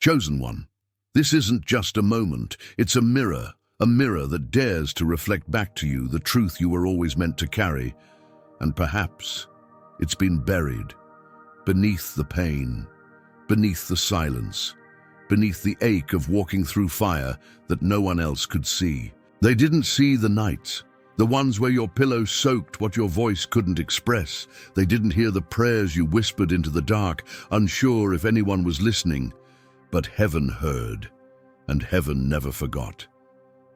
Chosen one. This isn't just a moment, it's a mirror that dares to reflect back to you the truth you were always meant to carry. And perhaps it's been buried beneath the pain, beneath the silence, beneath the ache of walking through fire that no one else could see. They didn't see the nights, the ones where your pillow soaked what your voice couldn't express. They didn't hear the prayers you whispered into the dark, unsure if anyone was listening. But heaven heard, and heaven never forgot.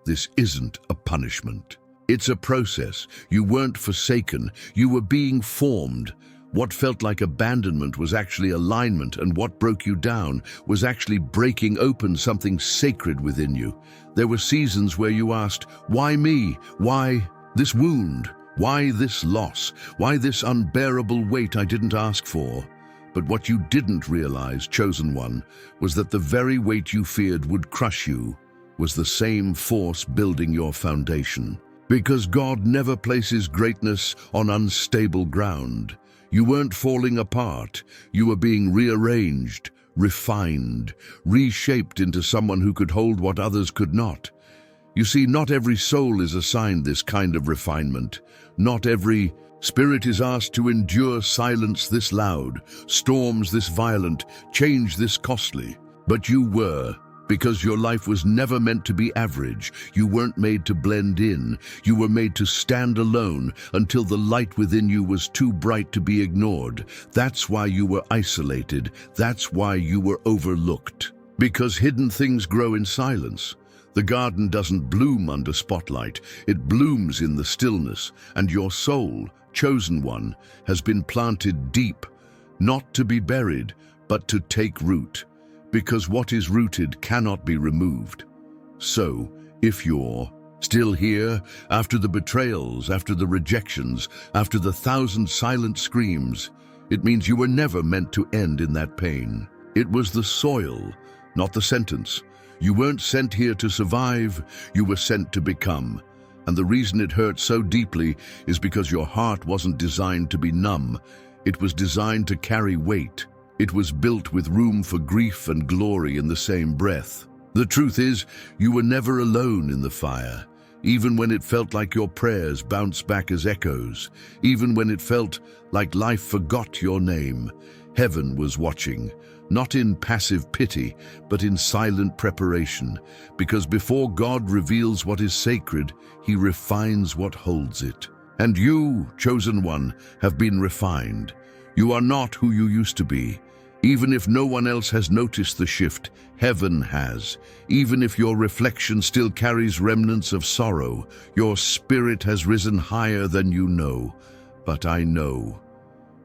This isn't a punishment. It's a process. You weren't forsaken, you were being formed. What felt like abandonment was actually alignment, and what broke you down was actually breaking open something sacred within you. There were seasons where you asked, why me? Why this wound? Why this loss? Why this unbearable weight I didn't ask for? But what you didn't realize, chosen one, was that the very weight you feared would crush you was the same force building your foundation. Because God never places greatness on unstable ground. You weren't falling apart. You were being rearranged, refined, reshaped into someone who could hold what others could not. You see, not every soul is assigned this kind of refinement. Not every spirit is asked to endure silence this loud, storms this violent, change this costly. But you were, because your life was never meant to be average. You weren't made to blend in. You were made to stand alone until the light within you was too bright to be ignored. That's why you were isolated. That's why you were overlooked. Because hidden things grow in silence. The garden doesn't bloom under spotlight. It blooms in the stillness, and your soul, chosen one, has been planted deep, not to be buried, but to take root. Because what is rooted cannot be removed. So, if you're still here, after the betrayals, after the rejections, after the 1,000 silent screams, it means you were never meant to end in that pain. It was the soil, not the sentence. You weren't sent here to survive, you were sent to become. And the reason it hurt so deeply is because your heart wasn't designed to be numb. It was designed to carry weight. It was built with room for grief and glory in the same breath. The truth is, you were never alone in the fire. Even when it felt like your prayers bounced back as echoes, even when it felt like life forgot your name, heaven was watching, not in passive pity, but in silent preparation, because before God reveals what is sacred, he refines what holds it. And you, chosen one, have been refined. You are not who you used to be. Even if no one else has noticed the shift, heaven has. Even if your reflection still carries remnants of sorrow, your spirit has risen higher than you know. But I know,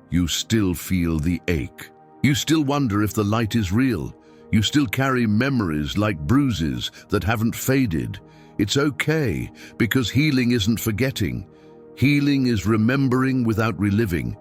you still feel the ache. You still wonder if the light is real. You still carry memories like bruises that haven't faded. It's okay, because healing isn't forgetting. Healing is remembering without reliving.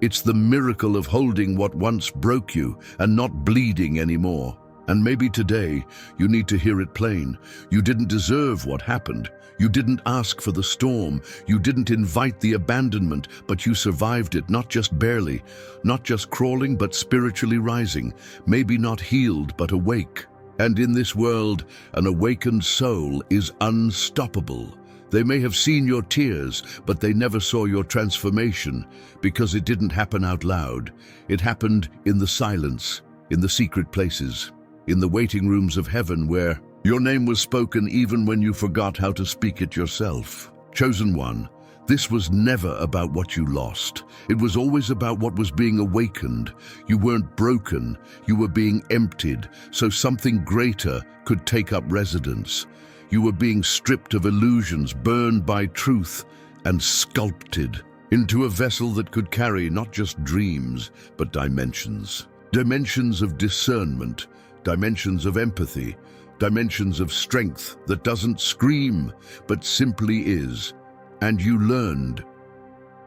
It's the miracle of holding what once broke you and not bleeding anymore. And maybe today, you need to hear it plain. You didn't deserve what happened. You didn't ask for the storm. You didn't invite the abandonment, but you survived it, not just barely, not just crawling, but spiritually rising, maybe not healed, but awake. And in this world, an awakened soul is unstoppable. They may have seen your tears, but they never saw your transformation, because it didn't happen out loud. It happened in the silence, in the secret places, in the waiting rooms of heaven where your name was spoken even when you forgot how to speak it yourself. Chosen one, this was never about what you lost. It was always about what was being awakened. You weren't broken, you were being emptied, so something greater could take up residence. You were being stripped of illusions, burned by truth, and sculpted into a vessel that could carry not just dreams, but dimensions. Dimensions of discernment, dimensions of empathy, dimensions of strength that doesn't scream, but simply is. And you learned.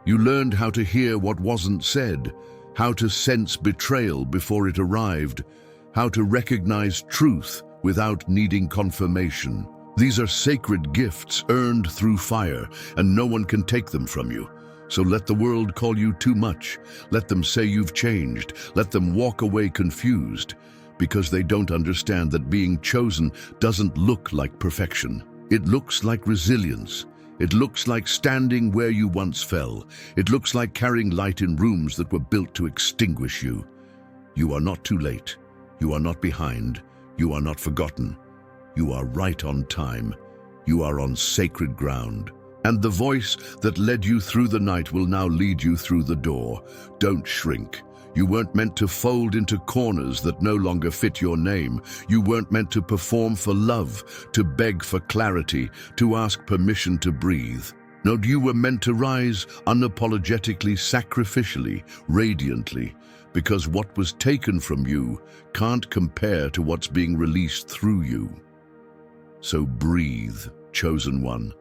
You learned how to hear what wasn't said, how to sense betrayal before it arrived, how to recognize truth without needing confirmation. These are sacred gifts earned through fire, and no one can take them from you. So let the world call you too much. Let them say you've changed. Let them walk away confused. because they don't understand that being chosen doesn't look like perfection. It looks like resilience. It looks like standing where you once fell. It looks like carrying light in rooms that were built to extinguish you. You are not too late. You are not behind. You are not forgotten. You are right on time. You are on sacred ground. And the voice that led you through the night will now lead you through the door. Don't shrink. You weren't meant to fold into corners that no longer fit your name. You weren't meant to perform for love, to beg for clarity, to ask permission to breathe. No, you were meant to rise unapologetically, sacrificially, radiantly, because what was taken from you can't compare to what's being released through you. So breathe, chosen one.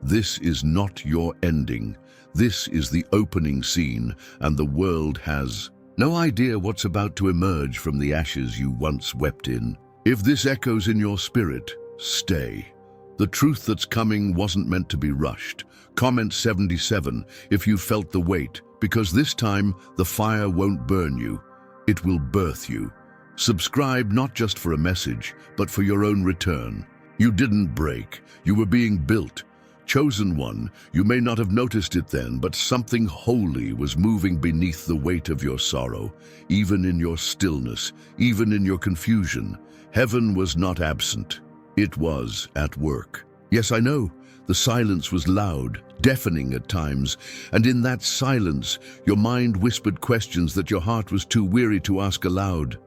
This is not your ending. This is the opening scene, and the world has no idea what's about to emerge from the ashes you once wept in. If this echoes in your spirit, stay. The truth that's coming wasn't meant to be rushed. Comment 77 if you felt the weight, because this time the fire won't burn you. It will birth you. Subscribe not just for a message, but for your own return. You didn't break. You were being built. Chosen one, you may not have noticed it then, but something holy was moving beneath the weight of your sorrow, even in your stillness, even in your confusion. Heaven was not absent. It was at work. Yes, I know. The silence was loud, deafening at times, and in that silence, your mind whispered questions that your heart was too weary to ask aloud.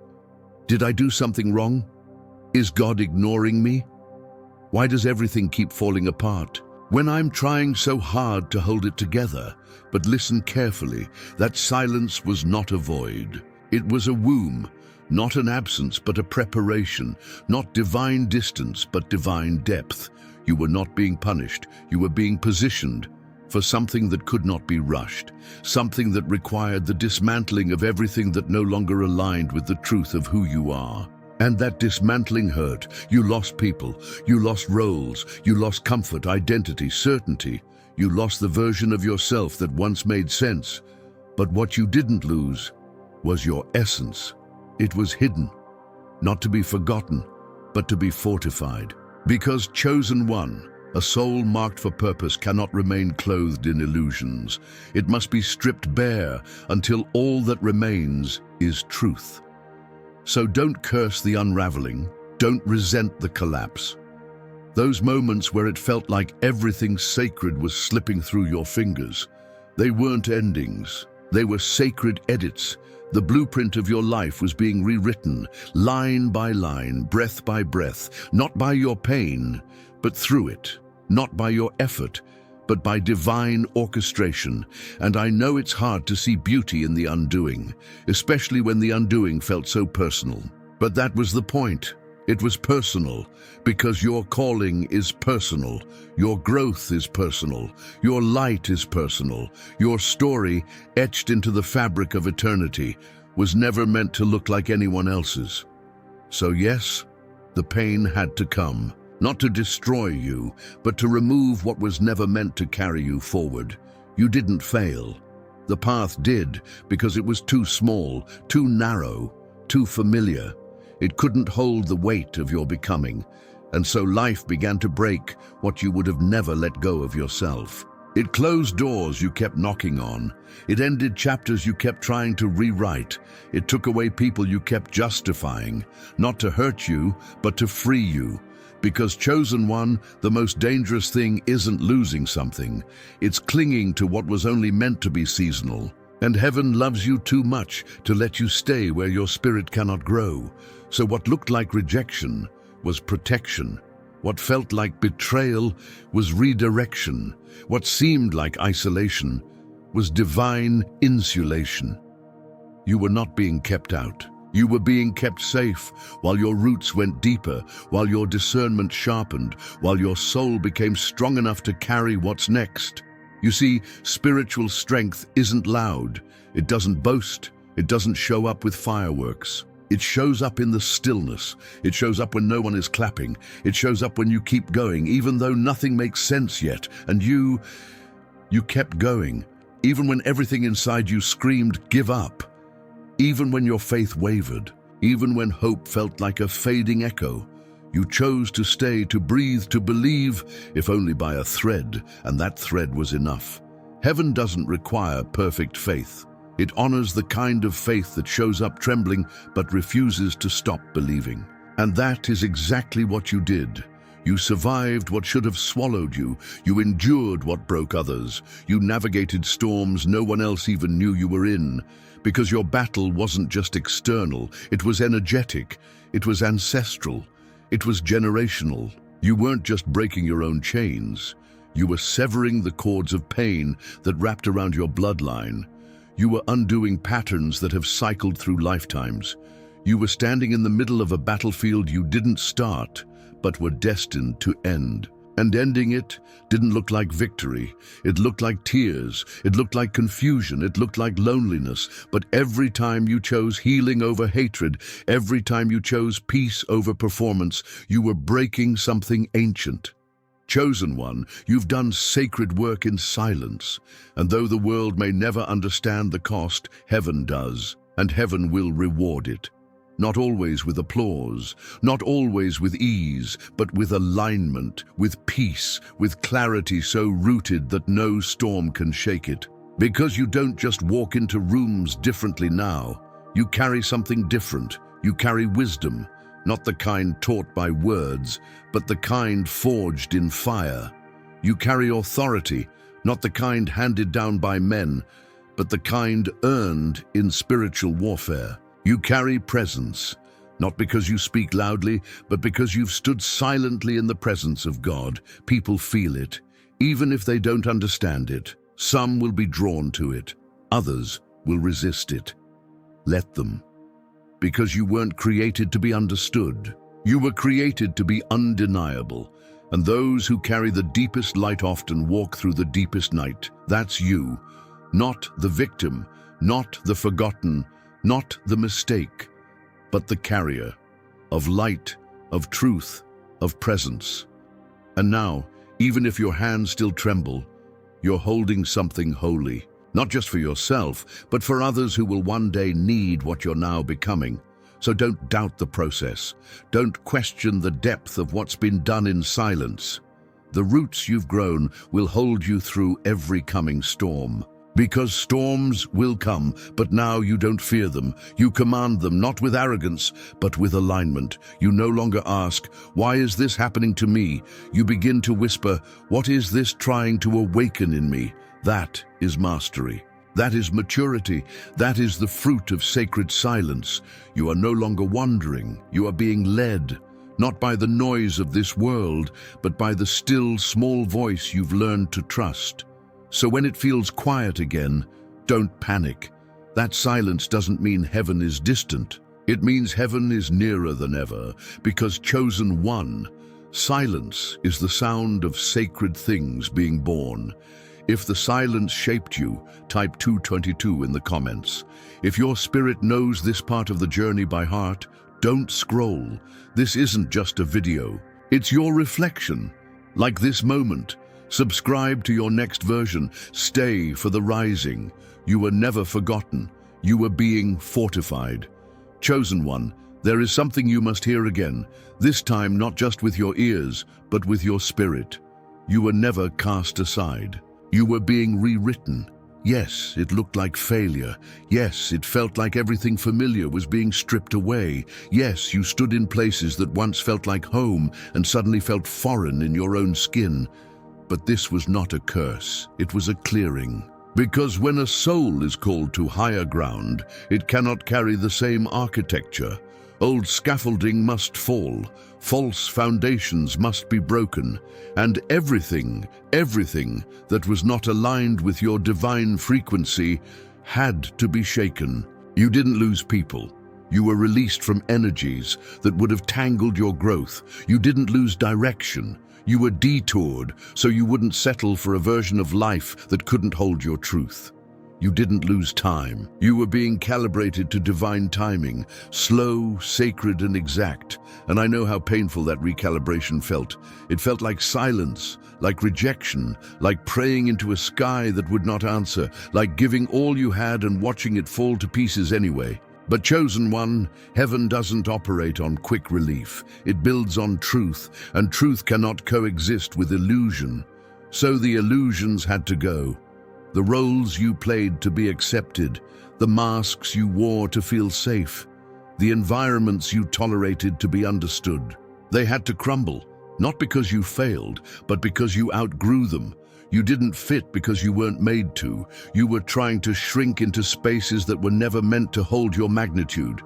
Did I do something wrong? Is God ignoring me? Why does everything keep falling apart? When I'm trying so hard to hold it together, but listen carefully, that silence was not a void. It was a womb, not an absence, but a preparation, not divine distance, but divine depth. You were not being punished, you were being positioned for something that could not be rushed, something that required the dismantling of everything that no longer aligned with the truth of who you are. And that dismantling hurt. You lost people, you lost roles, you lost comfort, identity, certainty. You lost the version of yourself that once made sense. But what you didn't lose was your essence. It was hidden, not to be forgotten, but to be fortified. Because chosen one, a soul marked for purpose, cannot remain clothed in illusions. It must be stripped bare until all that remains is truth. So don't curse the unraveling, don't resent the collapse. Those moments where it felt like everything sacred was slipping through your fingers, they weren't endings, they were sacred edits. The blueprint of your life was being rewritten, line by line, breath by breath, not by your pain, but through it, not by your effort, but by divine orchestration. And I know it's hard to see beauty in the undoing, especially when the undoing felt so personal. But that was the point. It was personal, because your calling is personal, your growth is personal, your light is personal, your story, etched into the fabric of eternity, was never meant to look like anyone else's. So yes, the pain had to come. Not to destroy you, but to remove what was never meant to carry you forward. You didn't fail. The path did, because it was too small, too narrow, too familiar. It couldn't hold the weight of your becoming, and so life began to break what you would have never let go of yourself. It closed doors you kept knocking on. It ended chapters you kept trying to rewrite. It took away people you kept justifying, not to hurt you, but to free you. Because chosen one, the most dangerous thing isn't losing something. It's clinging to what was only meant to be seasonal. And heaven loves you too much to let you stay where your spirit cannot grow. So what looked like rejection was protection. What felt like betrayal was redirection. What seemed like isolation was divine insulation. You were not being kept out. You were being kept safe while your roots went deeper, while your discernment sharpened, while your soul became strong enough to carry what's next. You see, spiritual strength isn't loud. It doesn't boast. It doesn't show up with fireworks. It shows up in the stillness. It shows up when no one is clapping. It shows up when you keep going, even though nothing makes sense yet. And you kept going, even when everything inside you screamed, give up. Even when your faith wavered, Even when hope felt like a fading echo, you chose to stay, to breathe, to believe, if only by a thread, and that thread was enough. Heaven doesn't require perfect faith. It honors the kind of faith that shows up trembling but refuses to stop believing. And that is exactly what you did. You survived what should have swallowed you. You endured what broke others. You navigated storms no one else even knew you were in. Because your battle wasn't just external, it was energetic, it was ancestral, it was generational. You weren't just breaking your own chains. You were severing the cords of pain that wrapped around your bloodline. You were undoing patterns that have cycled through lifetimes. You were standing in the middle of a battlefield you didn't start, but were destined to end. And ending it didn't look like victory. It looked like tears. It looked like confusion. It looked like loneliness. But every time you chose healing over hatred, every time you chose peace over performance, you were breaking something ancient. Chosen one, you've done sacred work in silence. And though the world may never understand the cost, heaven does, and heaven will reward it. Not always with applause, not always with ease, but with alignment, with peace, with clarity so rooted that no storm can shake it. Because you don't just walk into rooms differently now. You carry something different. You carry wisdom, not the kind taught by words, but the kind forged in fire. You carry authority, not the kind handed down by men, but the kind earned in spiritual warfare. You carry presence, not because you speak loudly, but because you've stood silently in the presence of God. People feel it, even if they don't understand it. Some will be drawn to it, others will resist it. Let them. Because you weren't created to be understood. You were created to be undeniable, and those who carry the deepest light often walk through the deepest night. That's you, not the victim, not the forgotten, not the mistake, but the carrier of light, of truth, of presence. And now, even if your hands still tremble, you're holding something holy, not just for yourself, but for others who will one day need what you're now becoming. So don't doubt the process. Don't question the depth of what's been done in silence. The roots you've grown will hold you through every coming storm. Because storms will come, but now you don't fear them. You command them, not with arrogance, but with alignment. You no longer ask, "Why is this happening to me?" You begin to whisper, "What is this trying to awaken in me?" That is mastery. That is maturity. That is the fruit of sacred silence. You are no longer wandering. You are being led, not by the noise of this world, but by the still, small voice you've learned to trust. So when it feels quiet again, don't panic. That silence doesn't mean heaven is distant. It means heaven is nearer than ever, because chosen one, silence is the sound of sacred things being born. If the silence shaped you, type 222 in the comments. If your spirit knows this part of the journey by heart, don't scroll. This isn't just a video. It's your reflection. Like this moment. Subscribe to your next version. Stay for the rising. You were never forgotten. You were being fortified. Chosen one, there is something you must hear again. This time not just with your ears, but with your spirit. You were never cast aside. You were being rewritten. Yes, it looked like failure. Yes, it felt like everything familiar was being stripped away. Yes, you stood in places that once felt like home and suddenly felt foreign in your own skin. But this was not a curse, it was a clearing. Because when a soul is called to higher ground, it cannot carry the same architecture. Old scaffolding must fall, false foundations must be broken, and everything that was not aligned with your divine frequency had to be shaken. You didn't lose people. You were released from energies that would have tangled your growth. You didn't lose direction. You were detoured so you wouldn't settle for a version of life that couldn't hold your truth. You didn't lose time. You were being calibrated to divine timing, slow, sacred, and exact. And I know how painful that recalibration felt. It felt like silence, like rejection, like praying into a sky that would not answer, like giving all you had and watching it fall to pieces anyway. But chosen one, heaven doesn't operate on quick relief. It builds on truth, and truth cannot coexist with illusion. So the illusions had to go. The roles you played to be accepted, the masks you wore to feel safe, the environments you tolerated to be understood. They had to crumble, not because you failed, but because you outgrew them. You didn't fit because you weren't made to. You were trying to shrink into spaces that were never meant to hold your magnitude.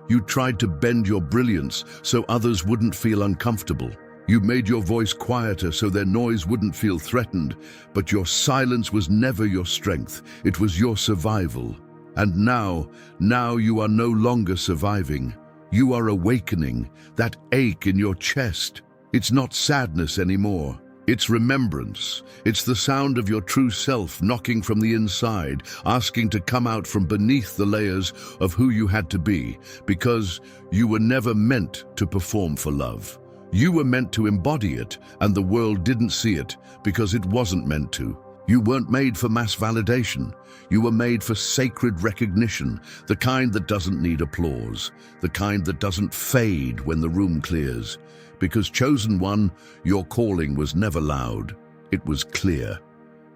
You tried to bend your brilliance so others wouldn't feel uncomfortable. You made your voice quieter so their noise wouldn't feel threatened, but your silence was never your strength. It was your survival. And now you are no longer surviving. You are awakening, that ache in your chest. It's not sadness anymore. It's remembrance. It's the sound of your true self knocking from the inside, asking to come out from beneath the layers of who you had to be, because you were never meant to perform for love. You were meant to embody it, and the world didn't see it because it wasn't meant to. You weren't made for mass validation. You were made for sacred recognition, the kind that doesn't need applause, the kind that doesn't fade when the room clears. Because chosen one, your calling was never loud. It was clear.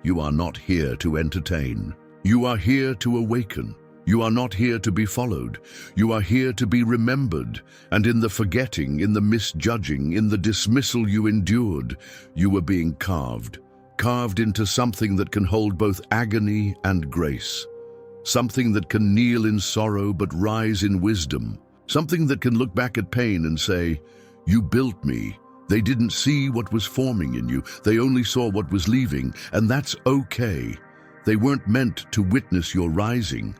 You are not here to entertain. You are here to awaken. You are not here to be followed. You are here to be remembered. And in the forgetting, in the misjudging, in the dismissal you endured, you were being carved into something that can hold both agony and grace. Something that can kneel in sorrow but rise in wisdom. Something that can look back at pain and say, "You built me." They didn't see what was forming in you. They only saw what was leaving, and that's okay. They weren't meant to witness your rising,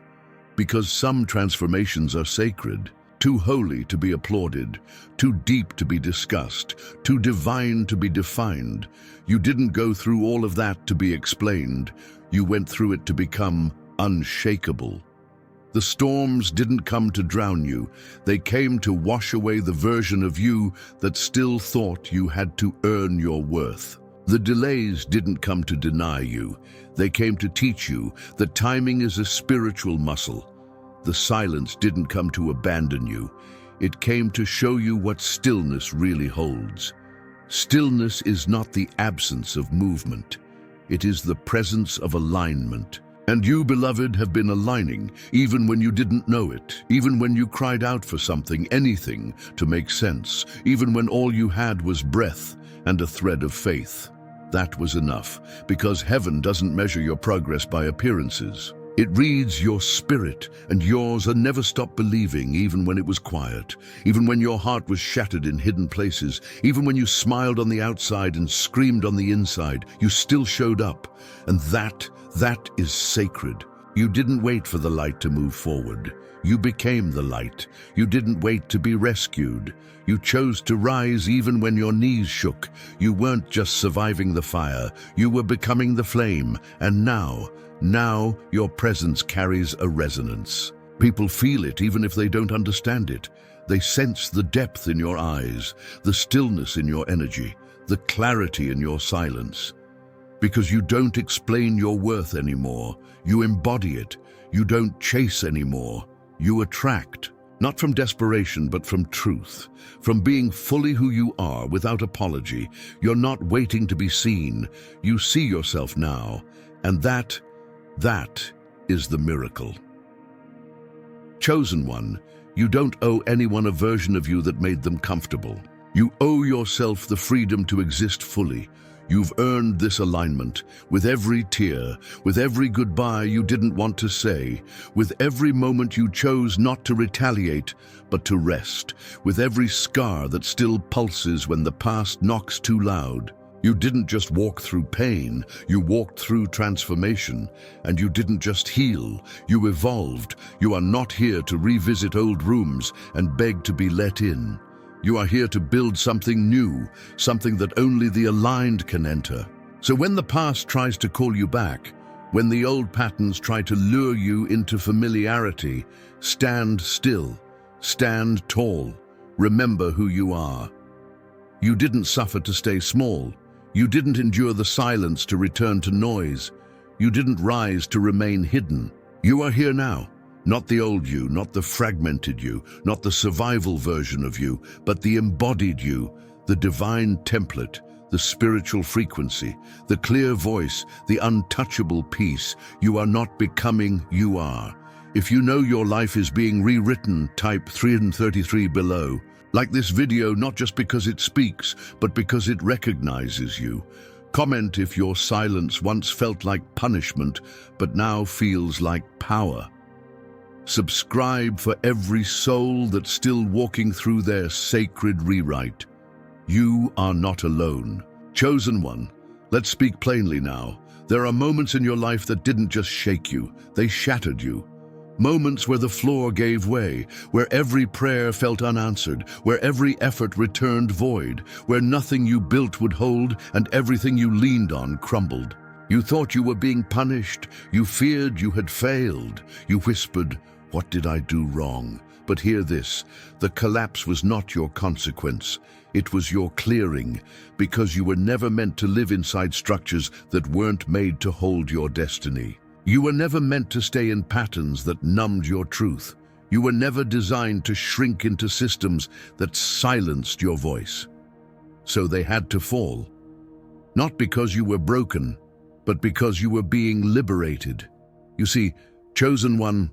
because some transformations are sacred, too holy to be applauded, too deep to be discussed, too divine to be defined. You didn't go through all of that to be explained. You went through it to become unshakable. The storms didn't come to drown you. They came to wash away the version of you that still thought you had to earn your worth. The delays didn't come to deny you. They came to teach you that timing is a spiritual muscle. The silence didn't come to abandon you. It came to show you what stillness really holds. Stillness is not the absence of movement. It is the presence of alignment. And you, beloved, have been aligning, even when you didn't know it, even when you cried out for something, anything, to make sense, even when all you had was breath and a thread of faith. That was enough, because heaven doesn't measure your progress by appearances. It reads your spirit, and yours are never stopped believing, even when it was quiet, even when your heart was shattered in hidden places, even when you smiled on the outside and screamed on the inside, you still showed up. And that is sacred. You didn't wait for the light to move forward. You became the light. You didn't wait to be rescued. You chose to rise even when your knees shook. You weren't just surviving the fire. You were becoming the flame. And now your presence carries a resonance. People feel it even if they don't understand it. They sense the depth in your eyes, the stillness in your energy, the clarity in your silence. Because you don't explain your worth anymore. You embody it. You don't chase anymore. You attract, not from desperation, but from truth, from being fully who you are without apology. You're not waiting to be seen. You see yourself now, and that is the miracle. Chosen one, you don't owe anyone a version of you that made them comfortable. You owe yourself the freedom to exist fully. You've earned this alignment with every tear, with every goodbye you didn't want to say, with every moment you chose not to retaliate, but to rest, with every scar that still pulses when the past knocks too loud. You didn't just walk through pain, you walked through transformation, and you didn't just heal, you evolved. You are not here to revisit old rooms and beg to be let in. You are here to build something new, something that only the aligned can enter. So when the past tries to call you back, when the old patterns try to lure you into familiarity, stand still, stand tall, remember who you are. You didn't suffer to stay small. You didn't endure the silence to return to noise. You didn't rise to remain hidden. You are here now, Not the old you, not the fragmented you, not the survival version of you, but the embodied you, the divine template, the spiritual frequency, the clear voice, the untouchable peace. You are not becoming, you are. If you know your life is being rewritten, type 333 below. Like this video not just because it speaks, but because it recognizes you. Comment if your silence once felt like punishment, but now feels like power. Subscribe for every soul that's still walking through their sacred rewrite. You are not alone. Chosen one, let's speak plainly now. There are moments in your life that didn't just shake you, they shattered you. Moments where the floor gave way, where every prayer felt unanswered, where every effort returned void, where nothing you built would hold and everything you leaned on crumbled. You thought you were being punished, you feared you had failed, you whispered, "What did I do wrong?" But hear this, the collapse was not your consequence. It was your clearing, because you were never meant to live inside structures that weren't made to hold your destiny. You were never meant to stay in patterns that numbed your truth. You were never designed to shrink into systems that silenced your voice. So they had to fall. Not because you were broken, but because you were being liberated. You see, chosen one,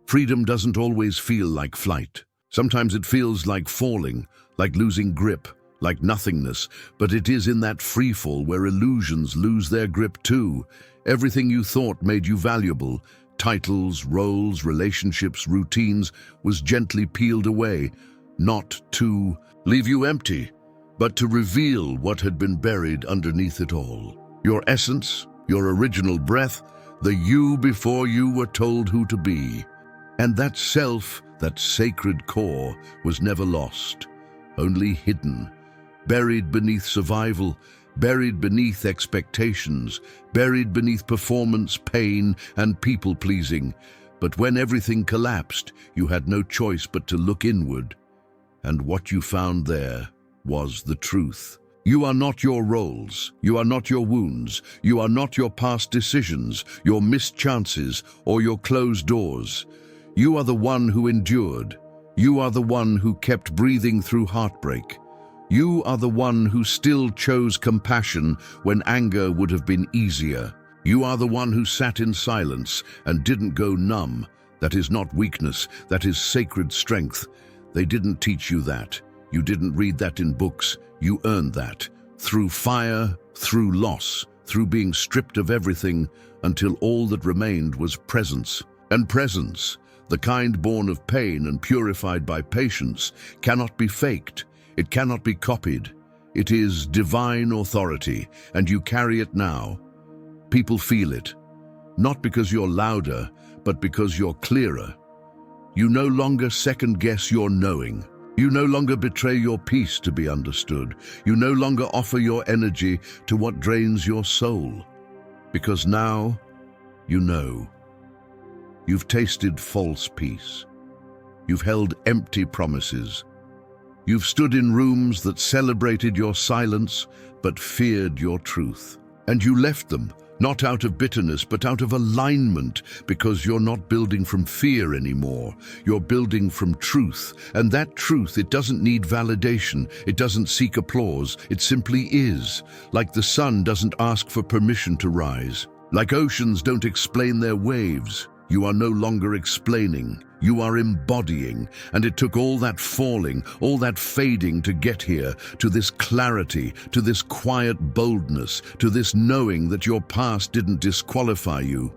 freedom doesn't always feel like flight. Sometimes it feels like falling, like losing grip, like nothingness, but it is in that free fall where illusions lose their grip too. Everything you thought made you valuable, titles, roles, relationships, routines, was gently peeled away, not to leave you empty, but to reveal what had been buried underneath it all. Your essence, your original breath, the you before you were told who to be. And that self, that sacred core, was never lost, only hidden, buried beneath survival, buried beneath expectations, buried beneath performance, pain, and people-pleasing. But when everything collapsed, you had no choice but to look inward. And what you found there was the truth. You are not your roles, you are not your wounds, you are not your past decisions, your missed chances, or your closed doors. You are the one who endured. You are the one who kept breathing through heartbreak. You are the one who still chose compassion when anger would have been easier. You are the one who sat in silence and didn't go numb. That is not weakness, that is sacred strength. They didn't teach you that. You didn't read that in books. You earned that. Through fire, through loss, through being stripped of everything until all that remained was presence. And presence, the kind born of pain and purified by patience, cannot be faked. It cannot be copied. It is divine authority, and you carry it now. People feel it, not because you're louder, but because you're clearer. You no longer second-guess your knowing. You no longer betray your peace to be understood. You no longer offer your energy to what drains your soul. Because now, you know. You've tasted false peace. You've held empty promises. You've stood in rooms that celebrated your silence, but feared your truth. And you left them, not out of bitterness, but out of alignment, because you're not building from fear anymore. You're building from truth. And that truth, it doesn't need validation. It doesn't seek applause. It simply is. Like the sun doesn't ask for permission to rise. Like oceans don't explain their waves. You are no longer explaining. You are embodying, and it took all that falling, all that fading to get here, to this clarity, to this quiet boldness, to this knowing that your past didn't disqualify you.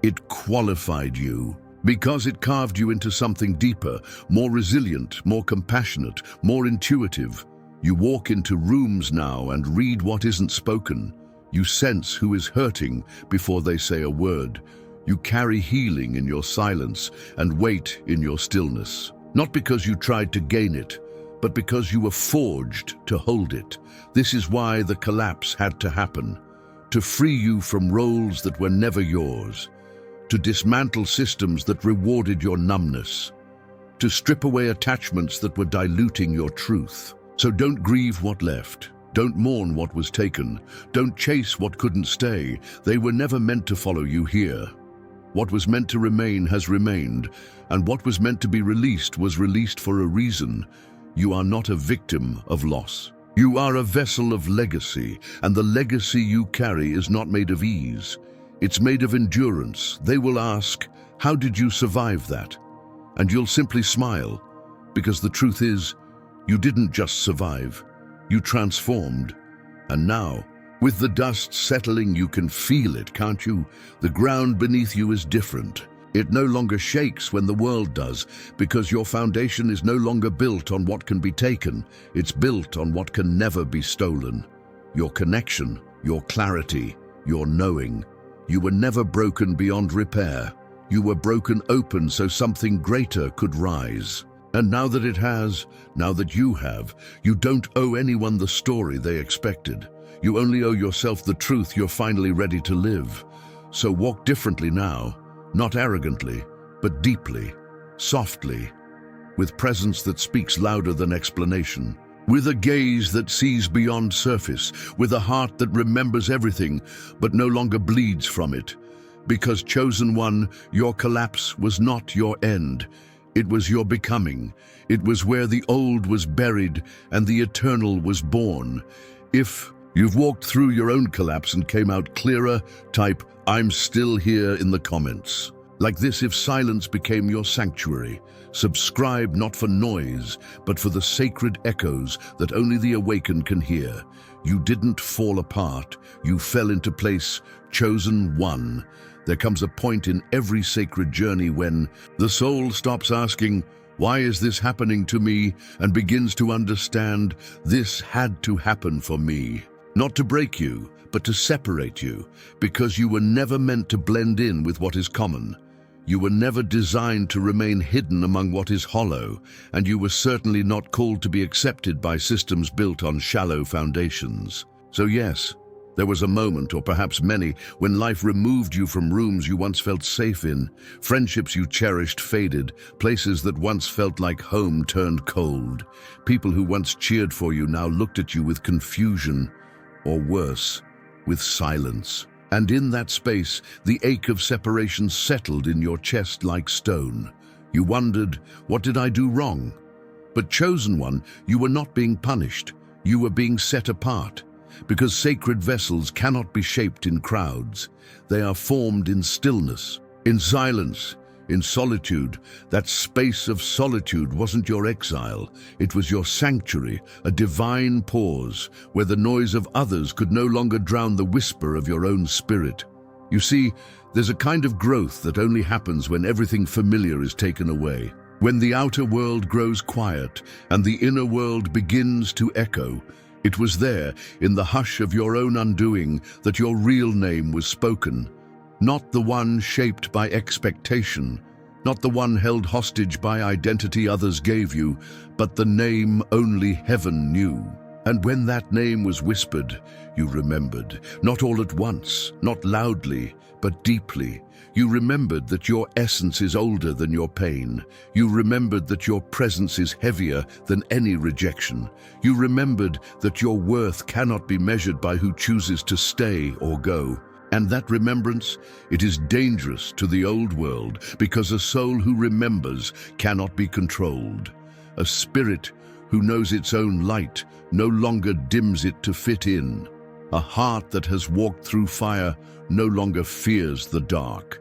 It qualified you, because it carved you into something deeper, more resilient, more compassionate, more intuitive. You walk into rooms now and read what isn't spoken. You sense who is hurting before they say a word. You carry healing in your silence and weight in your stillness. Not because you tried to gain it, but because you were forged to hold it. This is why the collapse had to happen. To free you from roles that were never yours. To dismantle systems that rewarded your numbness. To strip away attachments that were diluting your truth. So don't grieve what left. Don't mourn what was taken. Don't chase what couldn't stay. They were never meant to follow you here. What was meant to remain has remained, and what was meant to be released was released for a reason. You are not a victim of loss. You are a vessel of legacy, and the legacy you carry is not made of ease. It's made of endurance. They will ask, how did you survive that? And you'll simply smile, because the truth is, you didn't just survive, you transformed. And now, with the dust settling, you can feel it, can't you? The ground beneath you is different. It no longer shakes when the world does, because your foundation is no longer built on what can be taken. It's built on what can never be stolen. Your connection, your clarity, your knowing. You were never broken beyond repair. You were broken open so something greater could rise. And now that it has, now that you have, you don't owe anyone the story they expected. You only owe yourself the truth you're finally ready to live. So walk differently now, not arrogantly, but deeply, softly, with presence that speaks louder than explanation, with a gaze that sees beyond surface, with a heart that remembers everything but no longer bleeds from it. Because, chosen one, your collapse was not your end. It was your becoming. It was where the old was buried and the eternal was born. If you've walked through your own collapse and came out clearer, type, "I'm still here" in the comments. Like this, if silence became your sanctuary. Subscribe not for noise, but for the sacred echoes that only the awakened can hear. You didn't fall apart. You fell into place, chosen one. There comes a point in every sacred journey when the soul stops asking, "Why is this happening to me?" and begins to understand, this had to happen for me. Not to break you, but to separate you, because you were never meant to blend in with what is common. You were never designed to remain hidden among what is hollow, and you were certainly not called to be accepted by systems built on shallow foundations. So yes, there was a moment, or perhaps many, when life removed you from rooms you once felt safe in, friendships you cherished faded, places that once felt like home turned cold. People who once cheered for you now looked at you with confusion, or worse, with silence. And in that space, the ache of separation settled in your chest like stone. You wondered, what did I do wrong? But chosen one, you were not being punished. You were being set apart. Because sacred vessels cannot be shaped in crowds. They are formed in stillness, in silence, in solitude. That space of solitude wasn't your exile. It was your sanctuary, a divine pause, where the noise of others could no longer drown the whisper of your own spirit. You see, there's a kind of growth that only happens when everything familiar is taken away. When the outer world grows quiet and the inner world begins to echo. It was there, in the hush of your own undoing, that your real name was spoken. Not the one shaped by expectation, not the one held hostage by identity others gave you, but the name only heaven knew. And when that name was whispered, you remembered, not all at once, not loudly, but deeply. You remembered that your essence is older than your pain. You remembered that your presence is heavier than any rejection. You remembered that your worth cannot be measured by who chooses to stay or go. And that remembrance, it is dangerous to the old world, because a soul who remembers cannot be controlled. A spirit who knows its own light no longer dims it to fit in. A heart that has walked through fire no longer fears the dark.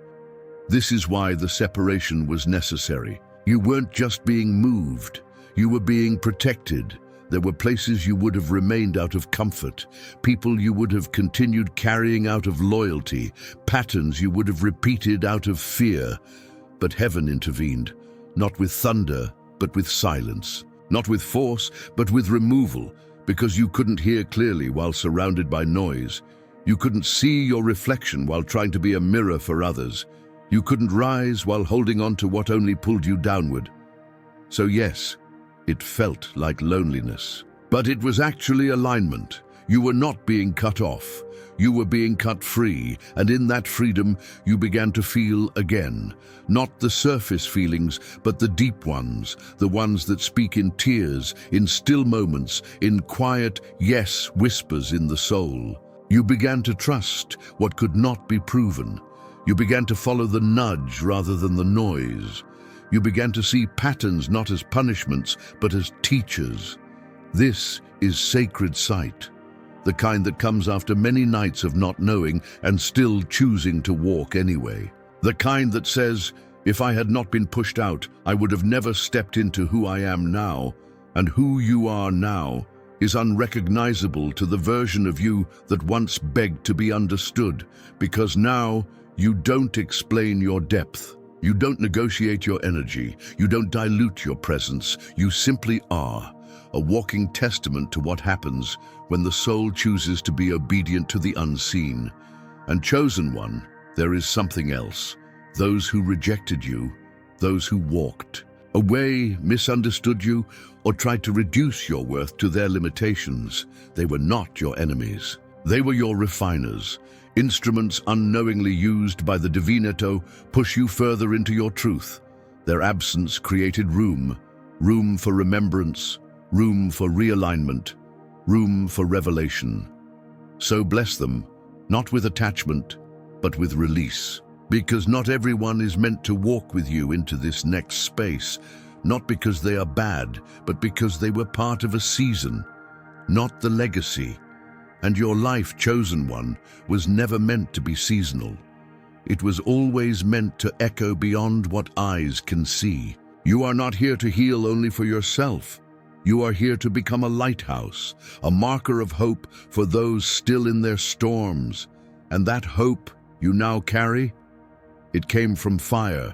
This is why the separation was necessary. You weren't just being moved, you were being protected. There were places you would have remained out of comfort, people you would have continued carrying out of loyalty, patterns you would have repeated out of fear. But heaven intervened, not with thunder, but with silence. Not with force, but with removal, because you couldn't hear clearly while surrounded by noise. You couldn't see your reflection while trying to be a mirror for others. You couldn't rise while holding on to what only pulled you downward. So yes, it felt like loneliness. But it was actually alignment. You were not being cut off. You were being cut free, and in that freedom, you began to feel again. Not the surface feelings, but the deep ones, the ones that speak in tears, in still moments, in quiet, yes, whispers in the soul. You began to trust what could not be proven. You began to follow the nudge rather than the noise. You began to see patterns not as punishments, but as teachers. This is sacred sight, the kind that comes after many nights of not knowing and still choosing to walk anyway. The kind that says, if I had not been pushed out, I would have never stepped into who I am now, and who you are now is unrecognizable to the version of you that once begged to be understood, because now you don't explain your depth. You don't negotiate your energy. You don't dilute your presence. You simply are, a walking testament to what happens when the soul chooses to be obedient to the unseen. And chosen one, there is something else. Those who rejected you, those who walked away, misunderstood you, or tried to reduce your worth to their limitations, they were not your enemies. They were your refiners. Instruments unknowingly used by the Divinito push you further into your truth. Their absence created room for remembrance, room for realignment, room for revelation. So bless them, not with attachment, but with release. Because not everyone is meant to walk with you into this next space, not because they are bad, but because they were part of a season, not the legacy. And your life, chosen one, was never meant to be seasonal. It was always meant to echo beyond what eyes can see. You are not here to heal only for yourself. You are here to become a lighthouse, a marker of hope for those still in their storms. And that hope you now carry, it came from fire.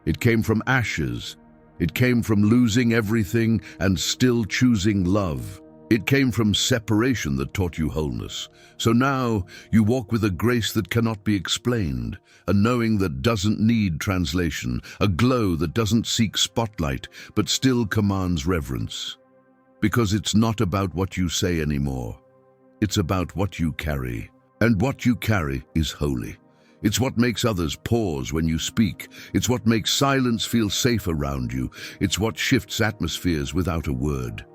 It came from ashes. It came from losing everything and still choosing love. It came from separation that taught you wholeness. So now you walk with a grace that cannot be explained, a knowing that doesn't need translation, a glow that doesn't seek spotlight, but still commands reverence. Because it's not about what you say anymore. It's about what you carry. And what you carry is holy. It's what makes others pause when you speak. It's what makes silence feel safe around you. It's what shifts atmospheres without a word.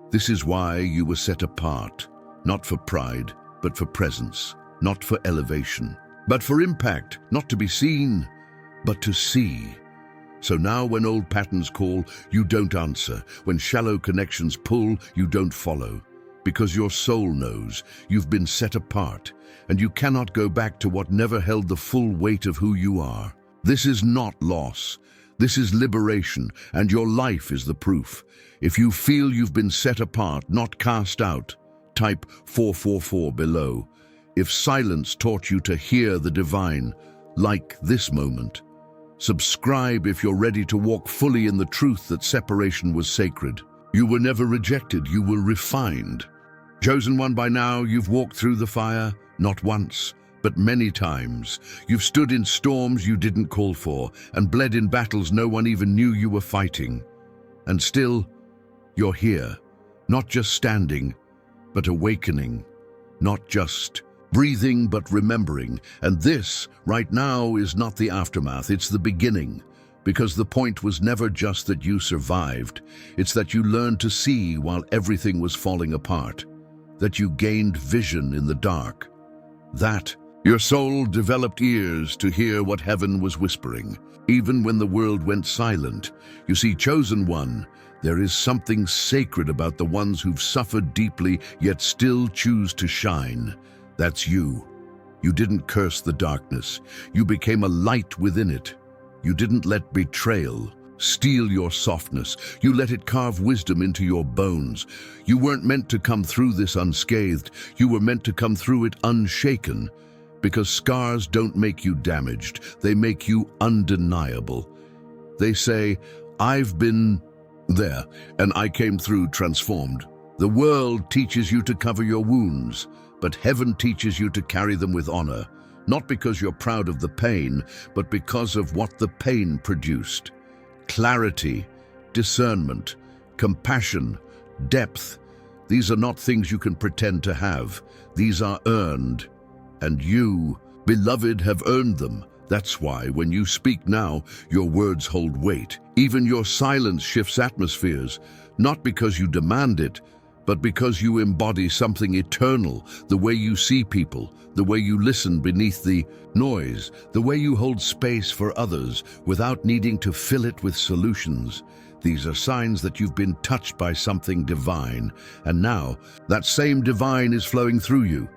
This is why you were set apart, not for pride, but for presence, not for elevation, but for impact, not to be seen, but to see. So now when old patterns call, you don't answer. When shallow connections pull, you don't follow. Because your soul knows you've been set apart, and you cannot go back to what never held the full weight of who you are. This is not loss. This is liberation, and your life is the proof. If you feel you've been set apart, not cast out, type 444 below. If silence taught you to hear the divine, like this moment. Subscribe if you're ready to walk fully in the truth that separation was sacred. You were never rejected, you were refined. Chosen one, by now you've walked through the fire, not once, but many times. You've stood in storms you didn't call for, and bled in battles no one even knew you were fighting. And still, you're here, not just standing, but awakening, not just breathing, but remembering. And this, right now, is not the aftermath, it's the beginning. Because the point was never just that you survived, it's that you learned to see while everything was falling apart, that you gained vision in the dark, that your soul developed ears to hear what heaven was whispering, even when the world went silent. You see, chosen one, there is something sacred about the ones who've suffered deeply yet still choose to shine. That's you. You didn't curse the darkness. You became a light within it. You didn't let betrayal steal your softness. You let it carve wisdom into your bones. You weren't meant to come through this unscathed. You were meant to come through it unshaken. Because scars don't make you damaged. They make you undeniable. They say, I've been there, and I came through transformed. The world teaches you to cover your wounds, but heaven teaches you to carry them with honor. Not because you're proud of the pain, but because of what the pain produced. Clarity, discernment, compassion, depth. These are not things you can pretend to have. These are earned. And you, beloved, have earned them. That's why when you speak now, your words hold weight. Even your silence shifts atmospheres, not because you demand it, but because you embody something eternal, the way you see people, the way you listen beneath the noise, the way you hold space for others without needing to fill it with solutions. These are signs that you've been touched by something divine, and now that same divine is flowing through you.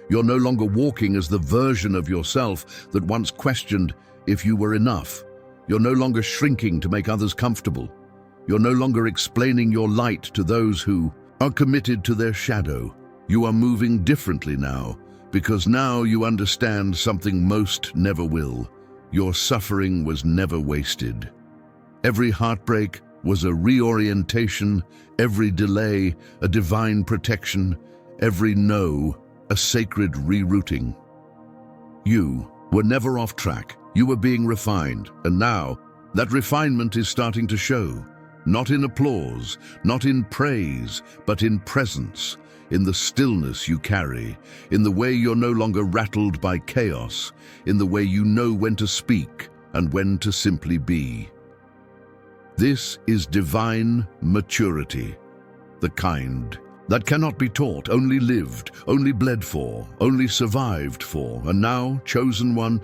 You're no longer walking as the version of yourself that once questioned if you were enough. You're no longer shrinking to make others comfortable. You're no longer explaining your light to those who are committed to their shadow. You are moving differently now, because now you understand something most never will. Your suffering was never wasted. Every heartbreak was a reorientation, every delay a divine protection, every no a sacred rerouting. You were never off track. You were being refined, and now that refinement is starting to show. Not in applause, not in praise, but in presence, in the stillness you carry, in the way you're no longer rattled by chaos, in the way you know when to speak and when to simply be. This is divine maturity, the kind that cannot be taught, only lived, only bled for, only survived for. And now, chosen one,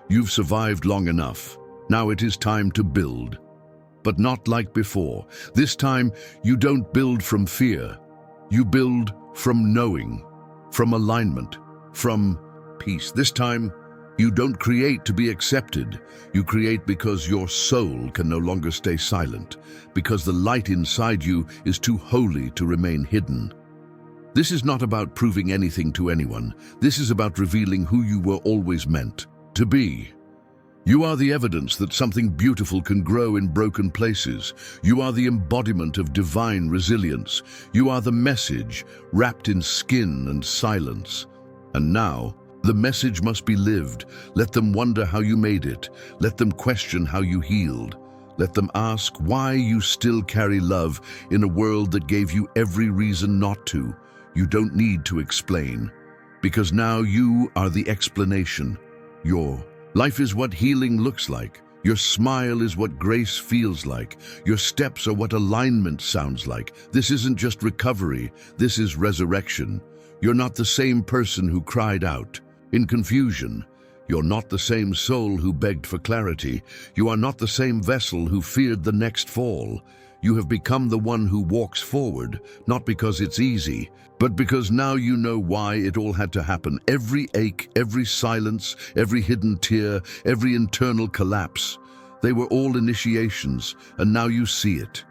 you've survived long enough. Now it is time to build. But not like before. This time, you don't build from fear. You build from knowing, from alignment, from peace. This time, you don't create to be accepted. You create because your soul can no longer stay silent, because the light inside you is too holy to remain hidden. This is not about proving anything to anyone. This is about revealing who you were always meant to be. You are the evidence that something beautiful can grow in broken places. You are the embodiment of divine resilience. You are the message wrapped in skin and silence. And now, the message must be lived. Let them wonder how you made it. Let them question how you healed. Let them ask why you still carry love in a world that gave you every reason not to. You don't need to explain, because now you are the explanation. Your life is what healing looks like. Your smile is what grace feels like. Your steps are what alignment sounds like. This isn't just recovery. This is resurrection. You're not the same person who cried out in confusion. You're not the same soul who begged for clarity. You are not the same vessel who feared the next fall. You have become the one who walks forward, not because it's easy, but because now you know why it all had to happen. Every ache, every silence, every hidden tear, every internal collapse, they were all initiations, and now you see it.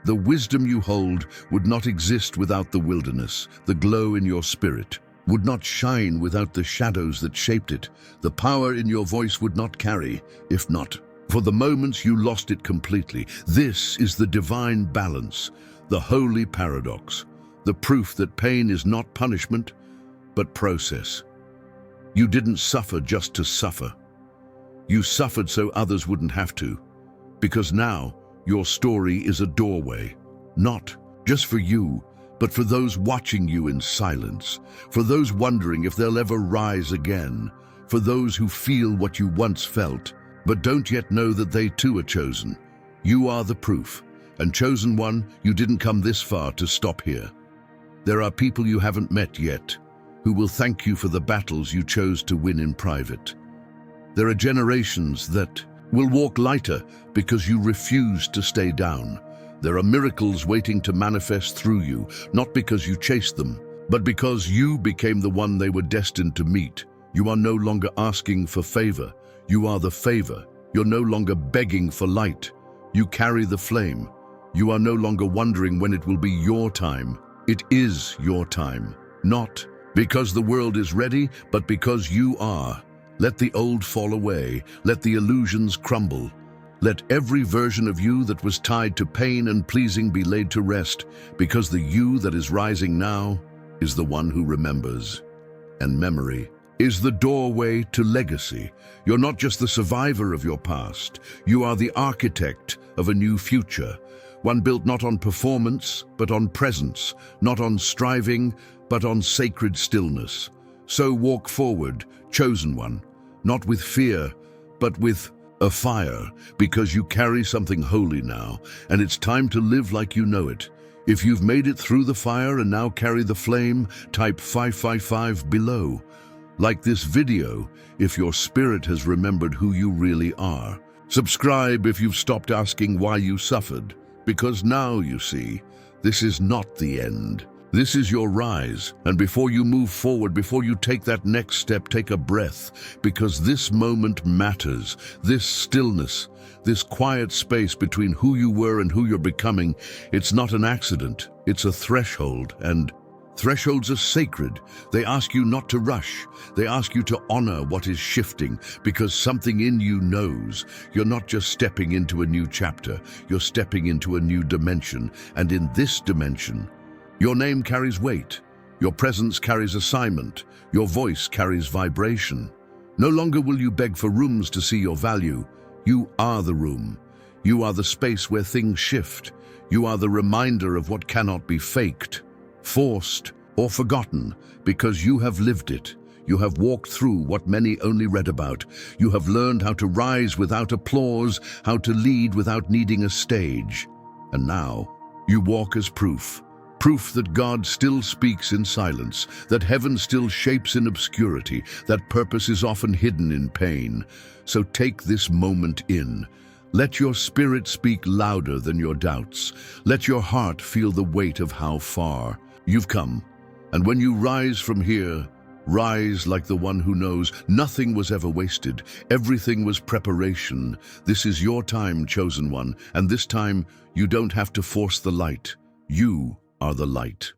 The wisdom you hold would not exist without the wilderness. The glow in your spirit would not shine without the shadows that shaped it. The power in your voice would not carry, if not for the moments you lost it completely. This is the divine balance, the holy paradox, the proof that pain is not punishment, but process. You didn't suffer just to suffer. You suffered so others wouldn't have to, because now your story is a doorway, not just for you, but for those watching you in silence, for those wondering if they'll ever rise again, for those who feel what you once felt, but don't yet know that they too are chosen. You are the proof, and chosen one, you didn't come this far to stop here. There are people you haven't met yet, who will thank you for the battles you chose to win in private. There are generations that will walk lighter because you refused to stay down. There are miracles waiting to manifest through you, not because you chased them, but because you became the one they were destined to meet. You are no longer asking for favor. You are the favor. You're no longer begging for light. You carry the flame. You are no longer wondering when it will be your time. It is your time. Not because the world is ready, but because you are. Let the old fall away. Let the illusions crumble. Let every version of you that was tied to pain and pleasing be laid to rest, because the you that is rising now is the one who remembers. And memory is the doorway to legacy. You're not just the survivor of your past. You are the architect of a new future, one built not on performance, but on presence, not on striving, but on sacred stillness. So walk forward, chosen one, not with fear, but with a fire, because you carry something holy now, and it's time to live like you know it. If you've made it through the fire and now carry the flame, type 555 below. Like this video if your spirit has remembered who you really are. Subscribe if you've stopped asking why you suffered, because now you see, this is not the end. This is your rise, and before you move forward, before you take that next step, take a breath, because this moment matters. This stillness, this quiet space between who you were and who you're becoming, it's not an accident, it's a threshold, and thresholds are sacred. They ask you not to rush. They ask you to honor what is shifting, because something in you knows you're not just stepping into a new chapter, you're stepping into a new dimension, and in this dimension, your name carries weight, your presence carries assignment, your voice carries vibration. No longer will you beg for rooms to see your value. You are the room. You are the space where things shift. You are the reminder of what cannot be faked, forced, or forgotten, because you have lived it. You have walked through what many only read about. You have learned how to rise without applause, how to lead without needing a stage. And now, you walk as proof. Proof that God still speaks in silence, that heaven still shapes in obscurity, that purpose is often hidden in pain. So take this moment in. Let your spirit speak louder than your doubts. Let your heart feel the weight of how far you've come. And when you rise from here, rise like the one who knows nothing was ever wasted. Everything was preparation. This is your time, chosen one, and this time you don't have to force the light. You are the light.